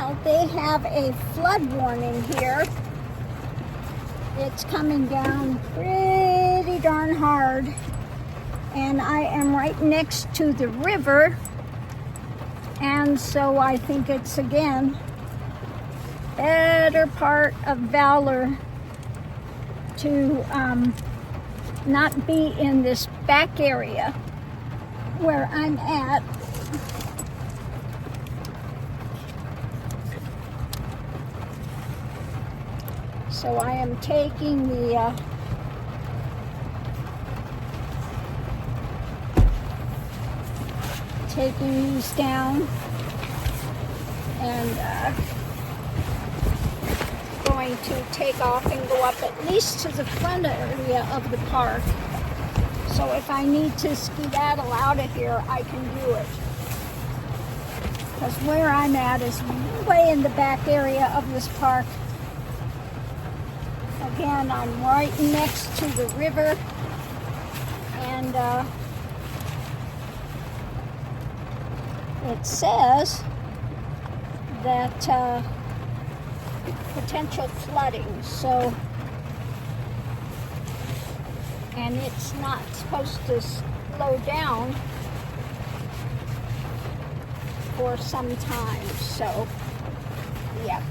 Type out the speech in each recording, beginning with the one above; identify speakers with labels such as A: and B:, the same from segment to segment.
A: Well, they have a flood warning here. It's coming down pretty darn hard. And I am right next to the river. And so I think it's, again, better part of valor to not be in this back area where I'm at. So I am taking the taking these down and going to take off and go up at least to the front area of the park. So if I need to skedaddle out of here, I can do it. Because where I'm at is way in the back area of this park. Again, I'm right next to the river, and it says that potential flooding, so, and it's not supposed to slow down for some time, so, yep.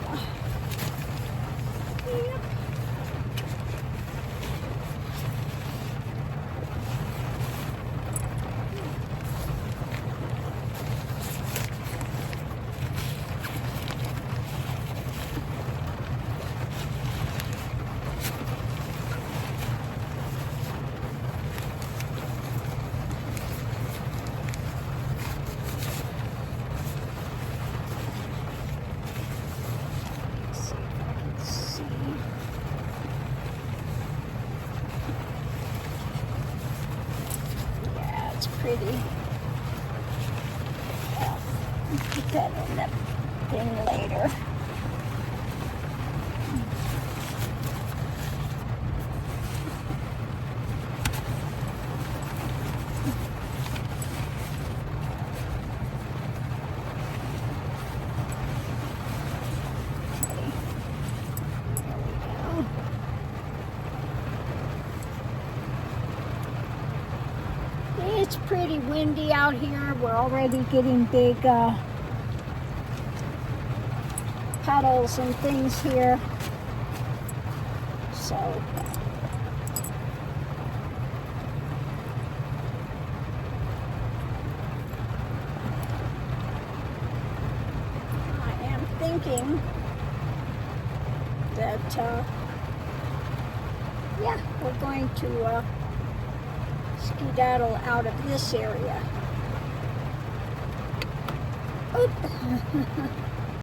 A: Pretty. Well, put that in the thing later. It's pretty windy out here. We're already getting big puddles and things here. So I am thinking that yeah, we're going to skedaddle out of this area. Oop.